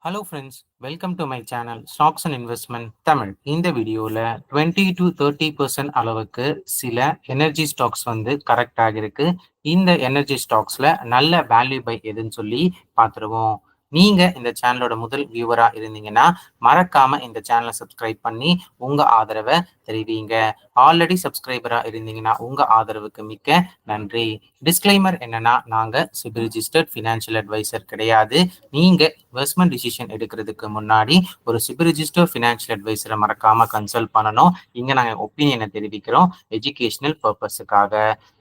Hello friends, welcome to my channel stocks and investment Tamil. இந்த வீடியோவில் 20 to 30% அளவுக்கு சில எனர்ஜி ஸ்டாக்ஸ் வந்து கரெக்ட் ஆகிருக்கு. இந்த எனர்ஜி ஸ்டாக்ஸில் நல்ல வேல்யூ பை எதுன்னு சொல்லி பார்த்துருவோம். நீங்கள் இந்த சேனலோட முதல் வியூவராக இருந்தீங்கன்னா மறக்காம இந்த சேனலை சப்ஸ்கிரைப் பண்ணி உங்கள் ஆதரவை தெரிவிங்க. ஆல்ரெடி சப்ஸ்கிரைபராக இருந்தீங்கன்னா உங்கள் ஆதரவுக்கு மிக்க நன்றி. டிஸ்க்ளைமர் என்னன்னா, நாங்கள் சிபில் ரிஜிஸ்டர்ட் ஃபினான்ஷியல் அட்வைசர் கிடையாது. நீங்கள் இன்வெஸ்ட்மெண்ட் டிசிஷன் எடுக்கிறதுக்கு முன்னாடி ஒரு சிபில் ரிஜிஸ்டர் ஃபினான்ஷியல் அட்வைசரை மறக்காம கன்சல்ட் பண்ணணும். இங்க நாங்க ஒப்பீனியனை தெரிவிக்கிறோம் எஜுகேஷனல் பர்பஸுக்காக.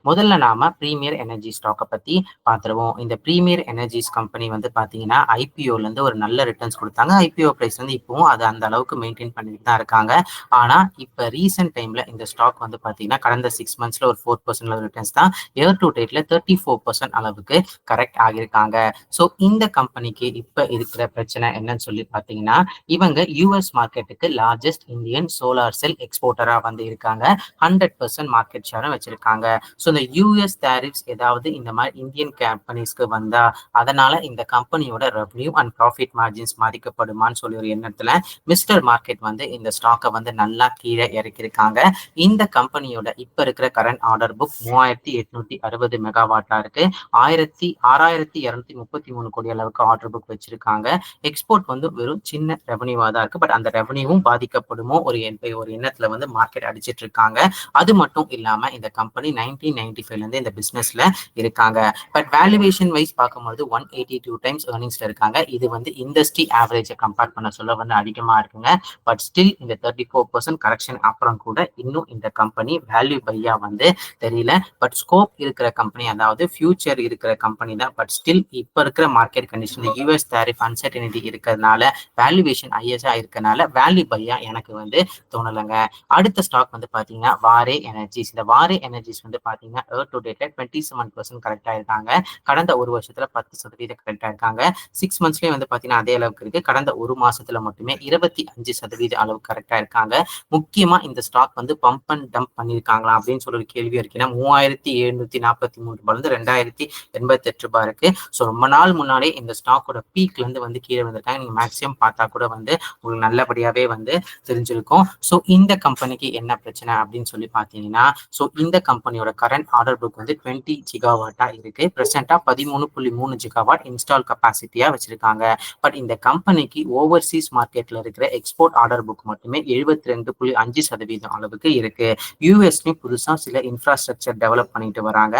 முதல்ல நாம பிரீமியர் எனர்ஜி ஸ்டாக்கை பத்தி பார்த்துருவோம். இந்த பிரீமியர் எனர்ஜிஸ் கம்பெனி வந்து பாத்தீங்கன்னா ஐபிஓல இருந்து ஒரு நல்ல ரிட்டர்ன்ஸ் கொடுத்தாங்க. ஐபிஓ பிரைஸ் வந்து இப்பவும் அது அந்த அளவுக்கு மெயின்டைன் பண்ணிட்டு தான் இருக்காங்க. ஆனா இப்ப ரீசெண்ட் டைம்ல இந்த ஸ்டாக் வந்து பாத்தீங்கன்னா கடந்த 6 monthsல ஒரு 4% ரிட்டர்ன்ஸ் தான். இயர் டு டேட்ல 34% அளவுக்கு கரெக்ட் ஆகியிருக்காங்க. ஸோ இந்த கம்பெனிக்கு இப்ப இருக்கிற பிரச்சனை என்னன்னு சொல்லி பாத்தீங்கன்னா, இவங்க யூஎஸ் மார்க்கெட்டுக்கு லார்ஜஸ்ட் இந்தியன் சோலார் செல் எக்ஸ்போர்ட்டரா வந்து இருக்காங்க. 100% மார்க்கெட் ஷேரும் வச்சிருக்காங்க. ஸோ இந்த யூஎஸ் டேரிஃப்ஸ் ஏதாவது இந்த மாதிரி இந்தியன் கம்பெனிஸ்க்கு வந்தா அதனால இந்த கம்பெனியோட ரெவன்யூ அண்ட் ப்ராஃபிட் மார்ஜின்ஸ் பாதிக்கப்படுமான்னு சொல்லி ஒரு எண்ணத்துல மிஸ்டர் மார்க்கெட் வந்து இந்த ஸ்டாக்கை வந்து நல்லா கீழே இறக்கியிருக்காங்க. இந்த கம்பெனியோட இப்ப இருக்கிற கரண்ட் ஆர்டர் புக் 3860 மெகாவாட்டா இருக்கு. 6233 கோடி அளவுக்கு ஆர்டர் புக் வச்சிருக்காங்க. எக்ஸ்போர்ட் வந்து வெறும் சின்ன ரெவன்யூவா தான் இருக்கு. பட் அந்த ரெவன்யூவும் பாதிக்கப்படுமோ ஒரு எண்ணத்துல வந்து மார்க்கெட் அடிச்சிட்டு இருக்காங்க. அது மட்டும் இல்லாம இந்த கம்பெனி 1995ல இருந்து இந்த பிசினஸ்ல இருக்காங்க. பட் வேல்யூவேஷன் வைஸ் பார்க்கும்போது 182 டைம்ஸ் ஏர்னிங்ஸ்ல இருக்காங்க. இது வந்து இண்டஸ்ட்ரி ஆவரேஜை கம்பேர் பண்ண சொல்ல வந்து அதிகமா இருக்குங்க. பட் ஸ்டில் இந்த 34% கரெக்ஷன் அப்புறம் கூட இன்னும் இந்த கம்பெனி வேல்யூ பையா வந்து தெரியல. பட் ஸ்கோப் இருக்கிற கம்பெனி, அதாவது ஃபியூச்சர் இருக்கிற கம்பெனி தான். பட் ஸ்டில் இப்ப இருக்கிற market condition US tariff uncertainty இருக்கிறதுனால வேல்யூவேஷன் ஐஎஸ்ஆ இருக்கனால வேல்யூ பையா எனக்கு வந்து தோணலைங்க. அடுத்த ஸ்டாக் வந்து பாத்தீங்கன்னா வாரே எனர்ஜிஸ். இந்த வாரே எனர்ஜிஸ் வந்து பாத்தீங்கன்னா இயர் டு டேட்ல 27% கரெக்டா இருக்காங்க. கடந்த ஒரு வருஷத்துல 10% கரெக்டா இருக்காங்க. 6 monthsலயே வந்து பாத்தீங்கன்னா அதே அளவுக்கு இருக்கு. கடந்த ஒரு மாசத்துல மட்டுமே 25% அளவுக்கு கரெக்டா இருக்காங்க. முக்கியமா இந்த ஸ்டாக் வந்து பம்ப் அண்ட் டம்ப் பண்ணிருக்காங்களா அப்படின்னு சொல்லி ஒரு கேள்வி இருக்குன்னா 3743 ரூபாய் 2088 ரூபாய் இருக்கு. ஸோ ரொம்ப நாள் முன்னாடி இந்த ஸ்டாக்கோட பீக்ல இருந்து வந்து கீழே வந்திருக்காங்க. நீங்க மேக்ஸிமம் பார்த்தா கூட வந்து உங்களுக்கு நல்லபடியாவே வந்து தெரிஞ்சிருக்கும். ஸோ இந்த கம்பெனிக்கு என்ன பிரச்சனை அப்படின்னு சொல்லி பார்த்தீங்கன்னா, ஸோ இந்த கம்பெனியோட கரண்ட் ஆர்டர் புக் வந்து 20 ஜிகாவாட்டா இருக்கு. பிரசென்டா 13.3 ஜிகாவாட் இன்ஸ்டால் கெப்பாசிட்டியா வச்சிருக்காங்க. பட் இந்த கம்பெனிக்கு ஓவர்சீஸ் மார்க்கெட்ல இருக்கிற எக்ஸ்போர்ட் ஆர்டர் புக் மட்டுமே 72.5% அளவுக்கு இருக்கு. யூஎஸ்லயும் புதுசா சில இன்ஃப்ராஸ்ட்ரக்சர் டெவலப் பண்ணிட்டு வராங்க.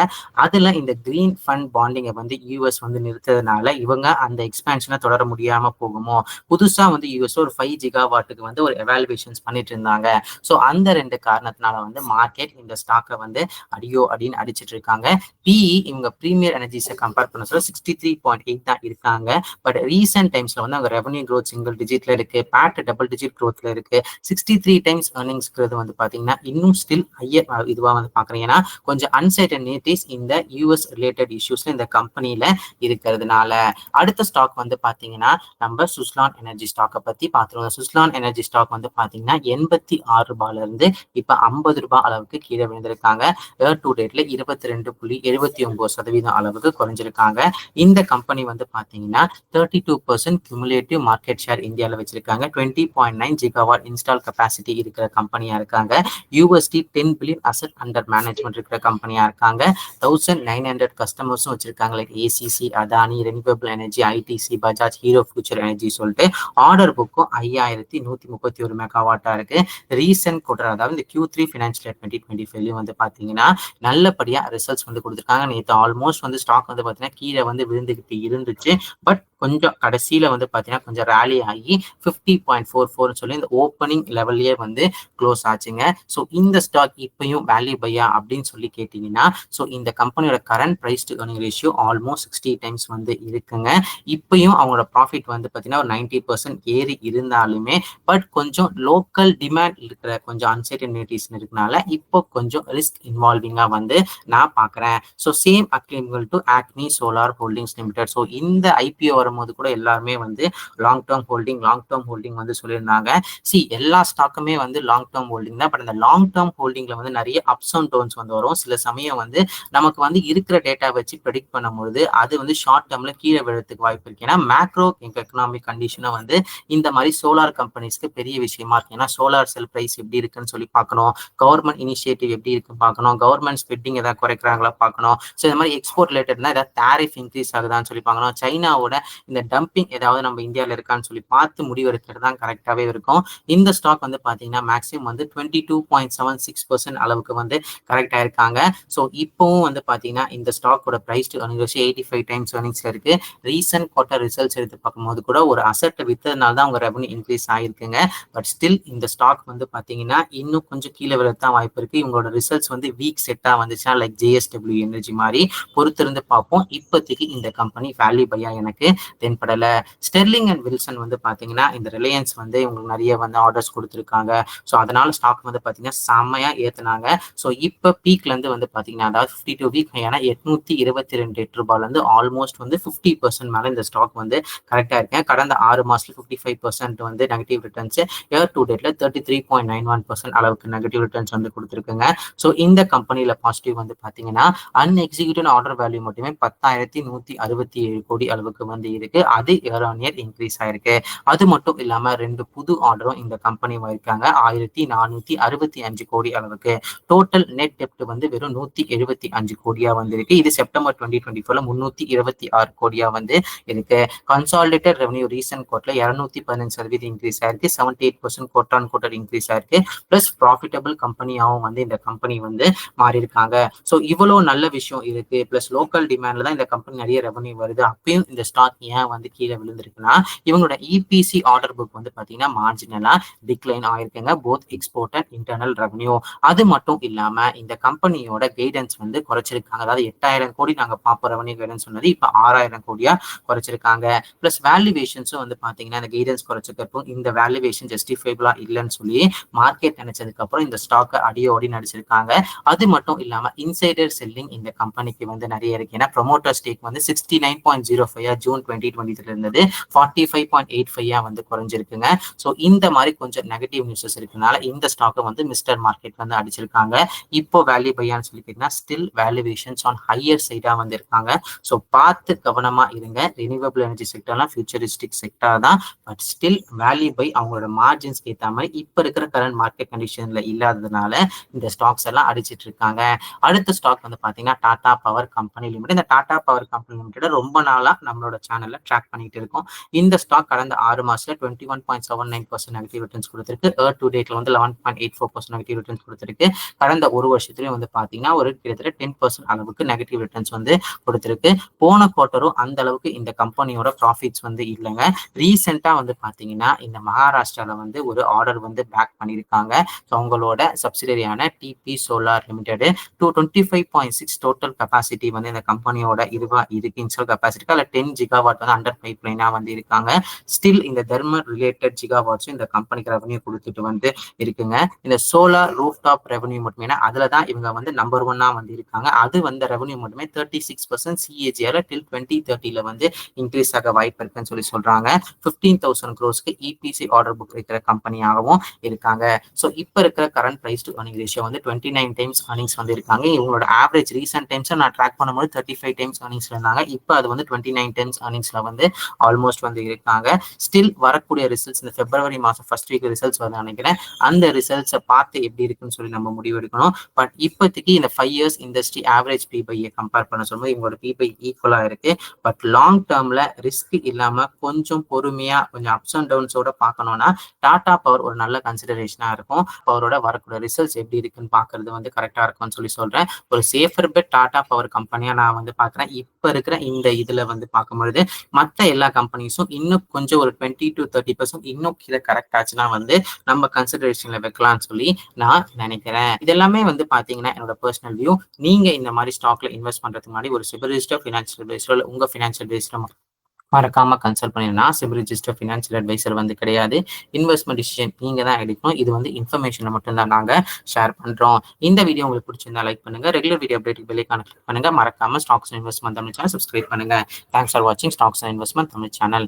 அதுல இந்த கிரீன் ஃபண்ட் பாண்டிங்கை வந்து யூஎஸ் வந்து நிறுத்ததுனால இவங்க அந்த எக்ஸ்பேன்ஷனை தொடர முடியாம போகுமோ. புதுசா வந்து யூஎஸ் ஒரு 5 ஜிகாவாட்டுக்கு வந்து ஒரு எவாலுவேஷன்ஸ் பண்ணிட்டு இருந்தாங்க. ஸோ அந்த 2 காரணத்தினால வந்து மார்க்கெட் இந்த ஸ்டாக்கை வந்து அப்படின்னு அடிச்சிட்டு இருக்காங்க. பிஇ இவங்க பிரீமியர் எனர்ஜிஸை கம்பேர் பண்ண சொல்ல 63.8 தான் இருக்காங்க. பட் ரீசெண்ட் டைம்ஸ்ல வந்து அவங்க ரெவன்யூ க்ரோத் சிங்கிள் டிஜிட்ல இருக்கு, பேட் டபுள் டிஜிட் க்ரோத்ல இருக்கு. 63 டைம்ஸ் ஏர்னிங்ஸ்ங்கிறது வந்து பாத்தீங்கன்னா இன்னும் ஸ்டில் ஹையர் இதுவா வந்து பாக்குறீங்க. ஏன்னா கொஞ்சம் அன்சர்டனிட்டிஸ் இந்த யூஎஸ் ரிலேட்டட் இஷ்யூஸ்ல இந்த கம்பெனில இருக்கிறதுனால. அடுத்த ஸ்டாக் வந்து பாத்தீங்கன்னா நம்ம சுஸ்லான் எனர்ஜி ஸ்டாக்கை பத்தி பாத்துருவோம். சுஸ்லான் எனர்ஜி ஸ்டாக் வந்து பாத்தீங்கன்னா 86 ரூபாயில இருந்து இப்ப 50 ரூபாய் அளவுக்கு கீழே விழுந்திருக்காங்க. இயர் டு டேட்ல 22.79% அளவுக்கு குறைஞ்சிருக்காங்க. இந்த கம்பெனி வந்து பாத்தீங்கன்னா 32% கியூமுலேட்டிவ் மார்க்கெட் ஷேர் இந்தியாவில் வச்சிருக்காங்க. 20.9 ஜிகாவாட் இன்ஸ்டால் கெப்பாசிட்டி இருக்கிற கம்பெனியா இருக்காங்க. USD 10 billion asset under management இருக்கிற கம்பெனியா இருக்காங்க. 1900 கஸ்டமர்ஸும் வச்சிருக்காங்க. Like ACC, Adani, renewable energy, ITC, Bajaj, hero future energy சொல்லிட்டு. ஆர்டர் புக்கும் 5131 மெகாவாட்டா இருக்கு. ரீசெண்ட் குவார்டர், அதாவது இந்த Q3 ஃபினான்ஷியல் இயர் 2025 வந்து பாத்தீங்கன்னா நல்லபடியா ரிசல்ட்ஸ் வந்து கொடுத்துருக்காங்க. நேற்று ஆல்மோஸ்ட் வந்து ஸ்டாக் வந்து பாத்தீங்கன்னா கீழே வந்து விழுந்துகிட்டு இருந்துச்சு. பட் கொஞ்சம் கடைசியில வந்து பாத்தீங்கன்னா கொஞ்சம் ரேலி ஆகி 50.44 சொல்லி இந்த ஓப்பனிங் லெவல்லயே வந்து க்ளோஸ் ஆச்சுங்க. ஸோ இந்த ஸ்டாக் இப்பயும் வேல்யூ பையா அப்படின்னு சொல்லி கேட்டீங்கன்னா, ஸோ இந்த கம்பெனியோட current price to earning ratio almost 60 times வந்து இருக்குங்க. இப்பயும் அவங்களோட ப்ராஃபிட் வந்து பார்த்தீங்கன்னா ஒரு 90% ஏறி இருந்தாலுமே பட் கொஞ்சம் லோக்கல் டிமாண்ட் இருக்கிற கொஞ்சம் அன்சர்டனிட்டிஸ் இருக்கனால இப்போ கொஞ்சம் ரிஸ்க் இன்வால்விங்கா வந்து நான் பார்க்குறேன். So same applicable to acne solar holdings limited. So இந்த ஐபிஓ வர வரும்போது கூட எல்லாருமே வந்து லாங் டேர்ம் ஹோல்டிங் வந்து சொல்லியிருந்தாங்க. எல்லா ஸ்டாக்குமே வந்து லாங் டேர்ம் ஹோல்டிங் தான். பட் அந்த லாங் டேர்ம் ஹோல்டிங்ல வந்து நிறைய அப்ஸ் அண்ட் டவுன்ஸ் வந்து வரும். சில சமயம் வந்து நமக்கு வந்து இருக்கிற டேட்டா வச்சு ப்ரெடிக்ட் பண்ணும்போது அது வந்து ஷார்ட் டேர்ம்ல கீழே விழறதுக்கு வாய்ப்பு இருக்கு. ஏன்னா மேக்ரோ எக்கனாமிக் கண்டிஷனும் வந்து இந்த மாதிரி சோலார் கம்பெனிஸ்க்கு பெரிய விஷயமா இருக்கு. ஏன்னா சோலார் செல் பிரைஸ் எப்படி இருக்குன்னு சொல்லி பார்க்கணும், கவர்மெண்ட் இனிஷியேட்டிவ் எப்படி இருக்குன்னு பார்க்கணும், கவர்மெண்ட் ஸ்பெட்டிங் ஏதாவது குறைக்கிறாங்களா பார்க்கணும். ஸோ இந்த மாதிரி எக்ஸ்போர்ட் ரிலேட்டட்னா ஏதாவது டாரிஃப் இன்க்ரீஸ் ஆகுதான்னு சொல்லி பார்க்கணும். சைனாவோட இந்த டம்பிங் ஏதாவது நம்ம இந்தியாவில் இருக்கான்னு சொல்லி பார்த்து முடிவெடுக்கிறது தான் கரெக்டாகவே இருக்கும். இந்த ஸ்டாக் வந்து பார்த்தீங்கன்னா மேக்ஸிமம் வந்து 22.76% அளவுக்கு வந்து கரெக்ட் ஆயிருக்காங்க. ஸோ இப்போவும் வந்து பார்த்தீங்கன்னா இந்த ஸ்டாக்கோட price to earnings ratio 85 times earningsல இருக்கு. ரீசன்ட் குவார்டர் ரிசல்ட்ஸ் எடுத்து பார்க்கும்போது கூட ஒரு அசெட் வித்ததுனால தான் அவங்க ரெவன்யூ இன்க்ரீஸ் ஆயிருக்குங்க. பட் ஸ்டில் இந்த ஸ்டாக் வந்து பார்த்தீங்கன்னா இன்னும் கொஞ்சம் கீழே விழத்தான் வாய்ப்பு இருக்கு. இவங்களோட ரிசல்ட்ஸ் வந்து வீக் செட்டா வந்துச்சுன்னா லைக் JSW எனர்ஜி மாதிரி பொறுத்திருந்து பார்ப்போம். இப்போதைக்கு இந்த கம்பெனி வேல்யூ பையா எனக்கு தென்படல. ஸ்டெர்லிங் அண்ட் வில்சன் வந்து பார்த்தீங்கன்னா இந்த ரிலையன்ஸ் வந்து இவங்களுக்கு நிறைய வந்து ஆர்டர்ஸ் கொடுத்துருக்காங்க. ஸோ அதனால ஸ்டாக் வந்து பார்த்தீங்கன்னா செம்மையா ஏத்துனாங்க. ஸோ இப்போ பீக்ல இருந்து வந்து பார்த்தீங்கன்னா அதாவது 52 வீக் ஏன்னா 822 ரூபாயில இருந்து ஆல்மோஸ்ட் வந்து 50% மேல இந்த ஸ்டாக் வந்து கரெக்டா இருக்கேன். கடந்த 6 மாசத்துல 55% வந்து நெகட்டிவ் ரிட்டர்ன்ஸ், இயர் டு டேட்ல 33.91% அளவுக்கு நெகட்டிவ் ரிட்டர்ன்ஸ் வந்து கொடுத்துருக்குங்க. ஸோ இந்த கம்பெனில பாசிட்டிவ் வந்து பார்த்தீங்கன்னா அன்எக்ஸிக்யூட்டிவ் ஆர்டர் வேல்யூ மட்டுமே 10,167 கோடி அளவுக்கு வந்து இருக்கு. அது இயர் ஆன் இயர் இன்க்ரீஸ் ஆயிருக்கு. அது மட்டும் இல்லாம 2 புது ஆர்டரும் இந்த கம்பெனி வாங்கியிருக்காங்க 1465 கோடி அளவுக்கு. டோட்டல் நெட் டெப்ட் வந்து வெறும் 175 கோடியா வந்திருக்கு. இது செப்டம்பர் 2024 326 கோடியா வந்து இருக்கு. கன்சாலிடேட்டட் ரெவன்யூ ரீசன்ட் குவார்டர்ல 215% இன்க்ரீஸ் ஆயிருக்கு. 78% குவார்டர் ஆன் குவார்டர் இன்க்ரீஸ் ஆயிருக்கு. பிளஸ் ப்ராஃபிட்டபிள் கம்பெனியாவும் வந்து இந்த கம்பெனி வந்து மாறி இருக்காங்க. ஸோ இவ்வளவு நல்ல விஷயம் இருக்கு. பிளஸ் லோக்கல் டிமாண்ட்ல தான் இந்த கம்பெனி நிறைய ரெவன்யூ வருது. அப்பயும் இந்த ஸ்டாக் ஏன் வந்து கீழே விழுந்திருக்குன்னா இவங்களோட இபிசி ஆர்டர் புக் வந்து பாத்தீங்கன்னா மார்ஜினலா டிக்ளைன் ஆயிருக்குங்க both export and internal revenue. அது மட்டும் இல்லாம இந்த கம்பெனியோட கைடன்ஸ் வந்து குறைச்சிருக்காங்க. அதாவது 8,000 கோடி நாங்க பார்ப்போம் ரெவன்யூ கைடன்ஸ் சொன்னது இப்ப 6,000 கோடியா குறைச்சிருக்காங்க. பிளஸ் வேல்யூவேஷன்ஸும் வந்து பாத்தீங்கன்னா இந்த கைடன்ஸ் குறைச்சிருக்கப்போ இந்த வேல்யூவேஷன் ஜஸ்டிஃபைபிளா இல்லைன்னு சொல்லி மார்க்கெட் நினைச்சதுக்கு அப்புறம் இந்த ஸ்டாக்கை அடியோடி நடிச்சிருக்காங்க. அது மட்டும் இல்லாம இன்சைடர் செல்லிங் இந்த கம்பெனிக்கு வந்து நிறைய இருக்கு. ஏன்னா ப்ரொமோட்டர் ஸ்டேக் வந்து 69.05 ஜூன் 2023 இருந்தது 45.85 வந்து குறைஞ்சிருக்குங்க. ஸோ இந்த மாதிரி கொஞ்சம் நெகட்டிவ் நியூஸஸ் இருக்கனால இந்த ஸ்டாக்கை வந்து மிஸ்டர் மார்க்கெட் வந்து அடிச்சிருக்காங்க. இப்போ வேல்யூ பையான்னு சொல்லி கேட்டீங்கன்னா ஸ்டில் வேல்யூவேஷன்ஸ் ஆன் ஹையர் சைடா வந்து இருக்காங்க. ஸோ பார்த்து கவனமா இருங்க. ரினியூவபிள் எனர்ஜி செக்டர்லாம் ஃபியூச்சரிஸ்டிக் செக்டர் தான். பட் ஸ்டில் வேல்யூ பை அவங்களோட மார்ஜின்ஸ்க்கு ஏற்ற மாதிரி இப்போ இருக்கிற கரண்ட் மார்க்கெட் கண்டிஷன்ல இல்லாததுனால இந்த ஸ்டாக்ஸ் எல்லாம் அடிச்சிட்டு இருக்காங்க. அடுத்த ஸ்டாக் வந்து பாத்தீங்கன்னா டாடா பவர் கம்பெனி லிமிடெட். இந்த டாடா பவர் கம்பெனி லிமிடெட் ரொம்ப நாளா நம்மளோட சேனல்ல ட்ராக் பண்ணிட்டு இருக்கோம். இந்த ஸ்டாக் கடந்த 6 மாசத்துல 21.79% நெகட்டிவ் ரிட்டர்ன்ஸ் கொடுத்திருக்கு. இயர் டு டேட்ல வந்து 11.84% நெகட்டிவ் ரிட்டர்ன்ஸ் கொடுத்திருக்கு. கடந்த ஒரு வருஷத்துலயும் வந்து பாத்தீங்கன்னா ஒரு கிட்டத்தட்ட 10% அளவுக்கு நெகட்டிவ் ரிட்டர்ன்ஸ் வந்து கொடுத்திருக்கு. போன குவார்ட்டரும் அந்த அளவுக்கு இந்த கம்பெனியோட ப்ராஃபிட்ஸ் வந்து இல்லைங்க. ரீசெண்டா வந்து பாத்தீங்கன்னா இந்த மகாராஷ்டிரால வந்து ஒரு ஆர்டர் வந்து பேக் பண்ணியிருக்காங்க. ஸோ அவங்களோட சப்சிடரியான TP solar limited 25.6 total capacity வந்து இந்த கம்பெனியோட இருக்கு இன்ஸ்டால் கெப்பாசிட்டி அதில் 10 ஜிகாவாட் வந்து அண்டர் பைப் லைனா வந்து இருக்காங்க. ஸ்டில் இந்த தெர்மல் ரிலேட்டட் ஜிகாவாட்ஸும் இந்த கம்பெனிக்கு ரெவன்யூ கொடுத்துட்டு வந்து இருக்குங்க. இந்த சோலார் ரூஃப் டாப் ரெவன்யூ மட்டுமே அதுல தான் இவங்க வந்து நம்பர் 1 வந்து இருக்காங்க. அது வந்து ரெவன்யூ மட்டுமே 36% CAGR டில் 2030 வந்து இன்க்ரீஸ் ஆக வாய்ப்பு இருக்குன்னு சொல்லி சொல்றாங்க. 15,000 crores இபிசி ஆர்டர் புக் இருக்கிற கம்பெனியாகவும் இருக்காங்க. ஸோ இப்போ இருக்கிற current price to earning ratio வந்து 29 டைம்ஸ் earnings வந்து இருக்காங்க. இவங்களோட ஆவரேஜ் ரீசென்ட் டைம்ஸ் நான் ட்ராக் பண்ணும்போது 35 டைம்ஸ் earningsல இருந்தாங்க. இப்போ அது வந்து 29 டைம்ஸ் earningsல வந்து ஆல்மோஸ்ட் வந்து இருக்காங்க. ஸ்டில் வரக்கூடிய ரிசல்ட்ஸ் இந்த பிப்ரவரி மாசம் ஃபர்ஸ்ட் வீக் ரிசல்ட்ஸ் வந்து நினைக்கிறேன். அந்த ரிசல்ட்ஸை பார்த்து எப்படி இருக்குன்னு சொல்லி நம்ம முடிவு எடுக்கணும். பட் இப்போதைக்கு இந்த 5 years இண்டஸ்ட்ரி ஆவரேஜ் பிபையை கம்பேர் பண்ண சொல்லும்போது இவங்களோட பிபை ஈக்குவலா இருக்கு. பட் லாங் டேர்ம்ல ரிஸ்க் இல்லாம கொஞ்சம் பொறுமையா கொஞ்சம் அப்ஸ் அண்ட் டவுன்ஸோட பார்க்கணும்னா டாடா பவர் ஒரு நல்ல கன்சிடரேஷனா இருக்கும். பவரோட வரக்கூடிய ரிசல்ட்ஸ் எப்படி இருக்குன்னு பாக்குறது வந்து கரெக்டா இருக்கும்னு சொல்லி சொல்றேன். ஒரு சேஃபர் பெட் டாடா பவர் கம்பெனியா நான் வந்து பாக்குறேன். இப்ப இருக்கிற இந்த இதுல வந்து பார்க்கும்பொழுது மற்ற எல்லா கம்பெனிஸும் இன்னும் கொஞ்சம் ஒரு 20 to 30% இன்னும் கீழே கரெக்ட் ஆச்சுன்னா வந்து நம்ம கன்சிடரேஷன்ல வைக்கலாம்னு சொல்லி நான் நினைக்கிறேன். இதெல்லாமே வந்து பாத்தீங்கன்னா என்னோட பர்சனல் வியூ. நீங்க இந்த மாதிரி ஸ்டாக்ல இன்வெஸ்ட் பண்றதுக்கு முன்னாடி ஒரு சிபில் ரிஜிஸ்டர், ஃபினான்ஷியல் பேஸ்டோ உங்க ஃபினான்ஷியல் பேஸ்டோ மறக்காம கன்சல்ட் பண்ணினா சிபில் ரிஜிஸ்டர் ஃபினான்ஷியல் அட்வைசர் வந்து கிடையாது. இன்வெஸ்ட்மெண்ட் டிசிஷன் நீங்க தான் எடுக்கணும். இது வந்து இன்ஃபர்மேஷனை மட்டும் தான் நாங்க ஷேர் பண்றோம். இந்த வீடியோ உங்களுக்கு பிடிச்சிருந்தா லைக் பண்ணுங்க. ரெகுலர் வீடியோ அப்டேட் பெல்லைக்கான கிளிக் பண்ணுங்க. மறக்காம stocks investment Tamil channel subscribe பண்ணுங்க. தேங்க்ஸ் ஃபார் வாட்சிங் ஸ்டாக்ஸ் இன்வெஸ்ட்மெண்ட் தமிழ் சேனல்.